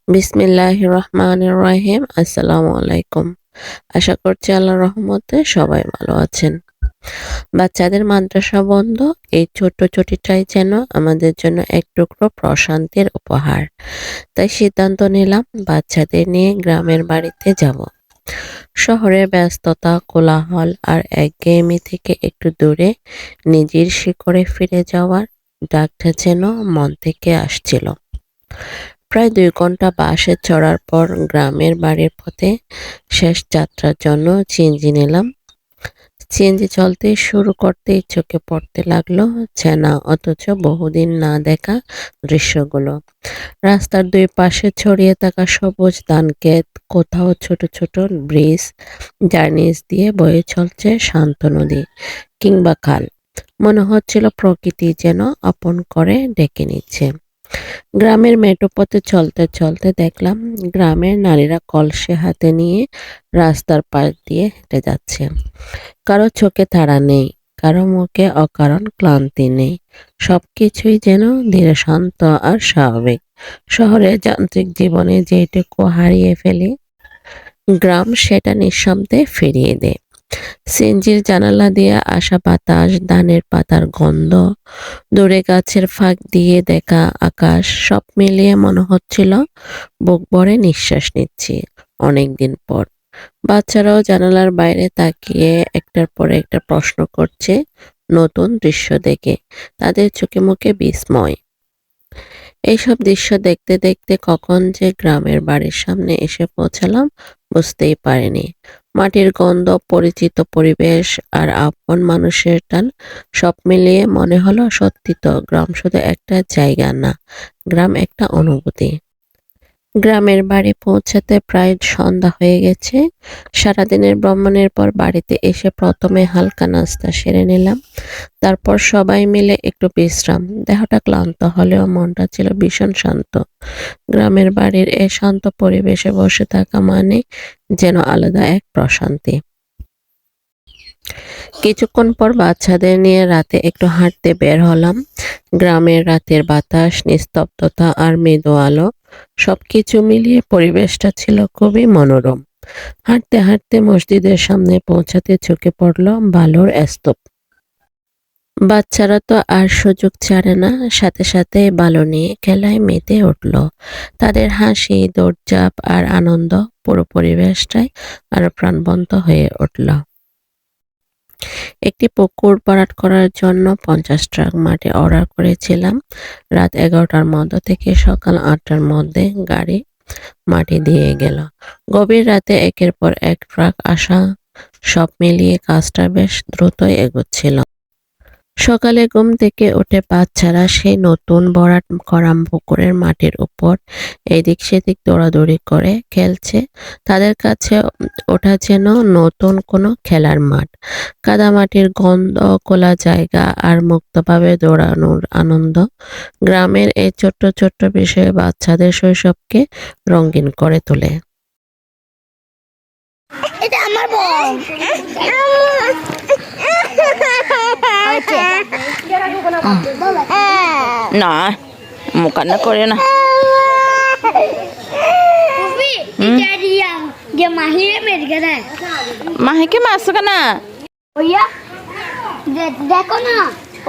বিসমিল্লাহির রহমানির রহিম। আসসালামু আলাইকুম। আশা করছি আল্লাহর রহমতে সবাই ভালো আছেন। বাচ্চাদের মাদ্রাসা বন্ধ, এই ছোট্ট ছুটিটাই যেন আমাদের জন্য এক টুকরো প্রশান্তির উপহার। তাই সিদ্ধান্ত নিলাম বাচ্চাদের নিয়ে গ্রামের বাড়িতে যাব। শহরের ব্যস্ততা, কোলাহল আর একঘেয়েমি থেকে একটু দূরে নিজের শিকড়ে ফিরে যাওয়ার ডাকটা যেন মন থেকে আসছিল। প্রায় ২ ঘন্টা বাসে চড়ার পর গ্রামের বাড়ির পথে শেষ যাত্রার জন্য সিএনজি নিলাম। সিএনজি চলতে শুরু করতেই চোখে পড়তে লাগলো চেনা অথচ বহুদিন না দেখা দৃশ্যগুলো। রাস্তার দুই পাশে ছড়িয়ে থাকা সবুজ ধানক্ষেত, কোথাও ছোট ছোট ব্রিজ, যার নিচ দিয়ে বয়ে চলছে শান্ত নদী কিংবা খাল। মনে হচ্ছিল প্রকৃতি যেন আপন করে ডেকে নিচ্ছে। গ্রামের মেঠো পথে চলতে চলতে দেখলাম গ্রামের নারীরা কলসি হাতে নিয়ে রাস্তার পাশ দিয়ে হেঁটে যাচ্ছে। কারো চোখে তাড়া নেই, কারো মুখে অকারণ ক্লান্তি নেই। সবকিছুই যেন ধীরে, শান্ত আর স্বাভাবিক। শহরের যান্ত্রিক জীবনে যেটুকু হারিয়ে ফেলি, গ্রাম সেটা নিঃশব্দে ফিরিয়ে দেয়। সিএনজির জানালা দিয়ে আসা বাতাস, ধানের পাতার গন্ধ, দূরে গাছের ফাঁক দিয়ে দেখা আকাশ, সব মিলিয়ে মনে হচ্ছিল বুক ভরে নিঃশ্বাস নিচ্ছি অনেকদিন পর। বাচ্চারাও জানালার বাইরে তাকিয়ে একটার পর একটা প্রশ্ন করছে নতুন দৃশ্য দেখে। তাদের চোখে মুখে বিস্ময়। এইসব দৃশ্য দেখতে দেখতে কখন যে গ্রামের বাড়ির সামনে এসে পৌঁছালাম বুঝতেই পারিনি। মাটির গন্ধ, পরিচিত পরিবেশ আর আপন মানুষের টান, সব মিলিয়ে মনে হলো সত্যি তো গ্রাম শুধু একটা জায়গা না, গ্রাম একটা অনুভূতি। গ্রামের বাড়ি পৌঁছাতে প্রায় সন্ধ্যা হয়ে গেছে। সারাদিনের ভ্রমণের পর বাড়িতে এসে প্রথমে হালকা নাস্তা সেরে নিলাম, তারপর সবাই মিলে একটু বিশ্রাম। দেহটা ক্লান্ত হলেও মনটা ছিল ভীষণ শান্ত। গ্রামের বাড়ির এই শান্ত পরিবেশে বসে থাকা মানে যেন আলাদা এক প্রশান্তি। কিছুক্ষণ পর বাচ্চাদের নিয়ে রাতে একটু হাঁটতে বের হলাম। গ্রামের রাতের বাতাস, নিস্তব্ধতা আর মৃদু আলো, সবকিছু মিলিয়ে পরিবেশটা ছিল খুবই মনোরম। হাঁটতে হাঁটতে মসজিদের সামনে পৌঁছাতে চোখে পড়ল বালুর স্তূপ। বাচ্চারা তো আর সুযোগ ছাড়ে না, সাথে সাথে বালু নিয়ে খেলায় মেতে উঠল। তাদের হাসি, দৌড়ঝাঁপ আর আনন্দ, পুরো পরিবেশটাই আরো প্রাণবন্ত হয়ে উঠল। একটি পুকুর ভরাট করার জন্য 50 ট্রাক মাটি অর্ডার করেছিলাম। রাত 11টার মধ্যে থেকে সকাল 8টার মধ্যে গাড়ি মাটি দিয়ে গেল। গভীর রাতে একের পর এক ট্রাক আসা, সব মিলিয়ে কাজটা বেশ দ্রুতই এগোচ্ছিল। সকালে ঘুম থেকে উঠে বাচ্চারা সেই নতুন ভরাট করা পুকুরের মাটির উপর এদিক সেদিক দৌড়াদৌড়ি করে খেলছে। তাদের কাছে ওটা যেন নতুন কোনো খেলার মাঠ। কাদামাটির গন্ধ, খোলা জায়গা আর মুক্তভাবে দৌড়ানোর আনন্দ। গ্রামের এই ছোট্ট ছোট্ট বিষয়ে বাচ্চাদের শৈশবকে রঙিন করে তোলে। এটা আমার বল। না মুকান্না করে না। মাহিকে মারছো কেন? দেখো না,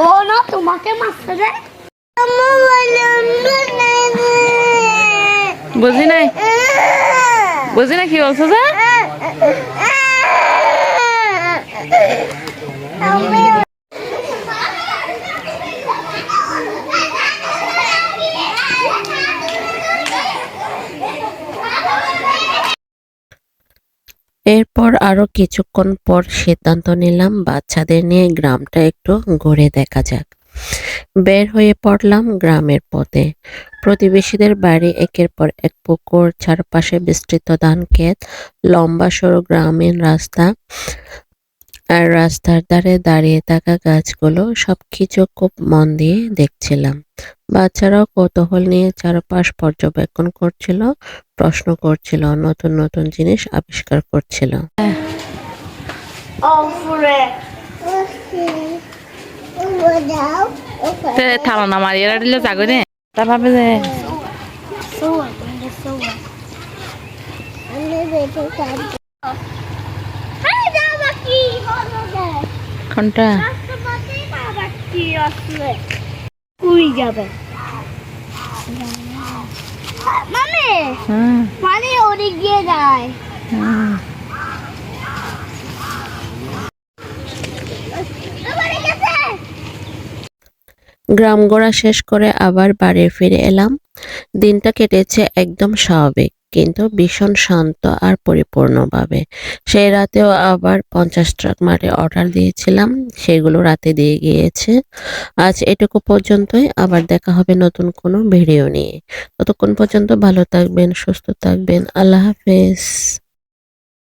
ও না তোমাকে মারছে রে। বুঝি নাই, বুঝি না কি বলছো যে? এরপর আরো কিছুক্ষণ পর সিদ্ধান্ত নিলাম বাচ্চাদের নিয়ে গ্রামটা একটু ঘুরে দেখা যাক। বের হয়ে পড়লাম গ্রামের পথে। প্রতিবেশীদের বাড়ি, একের পর এক পুকুর, চারপাশে বিস্তৃত ধানক্ষেত, লম্বা সরু গ্রামীণ রাস্তা আর রাস্তার ধারে দাঁড়িয়ে থাকা গাছগুলো, সবকিছু খুব মন দিয়ে দেখছিলাম। বাচ্চারাও কৌতূহল নিয়ে চারপাশ পর্যবেক্ষণ করছিল, প্রশ্ন করছিল, নতুন নতুন জিনিস আবিষ্কার করছিল। থালো না মারিয়ে দিলে জাগো রে তা ভাবে যে Sua, ainda sua. Ainda deixa eu saber. Ai, dava aqui, roda. কোনটা রাষ্ট্রপতি বাবা কি আসলে কুই যাবে মানে হুম মানে ওরে গিয়ে যায় হুম ওরে গেছে গ্রাম ঘোরা শেষ করে আবার বাড়ি ফিরে এলাম। দিনটা কেটেছে একদম স্বাভাবিক, কিন্তু ভীষণ শান্ত আর পরিপূর্ণভাবে। সেই রাতেও আবার 50 ট্রাক মাঠে অর্ডার দিয়েছিলাম, সেগুলো রাতে দিয়ে গিয়েছে। আজ এটুকু পর্যন্তই, আবার দেখা হবে নতুন কোনো ভিডিও নিয়ে। ততক্ষণ পর্যন্ত ভালো থাকবেন, সুস্থ থাকবেন। আল্লাহ হাফেজ।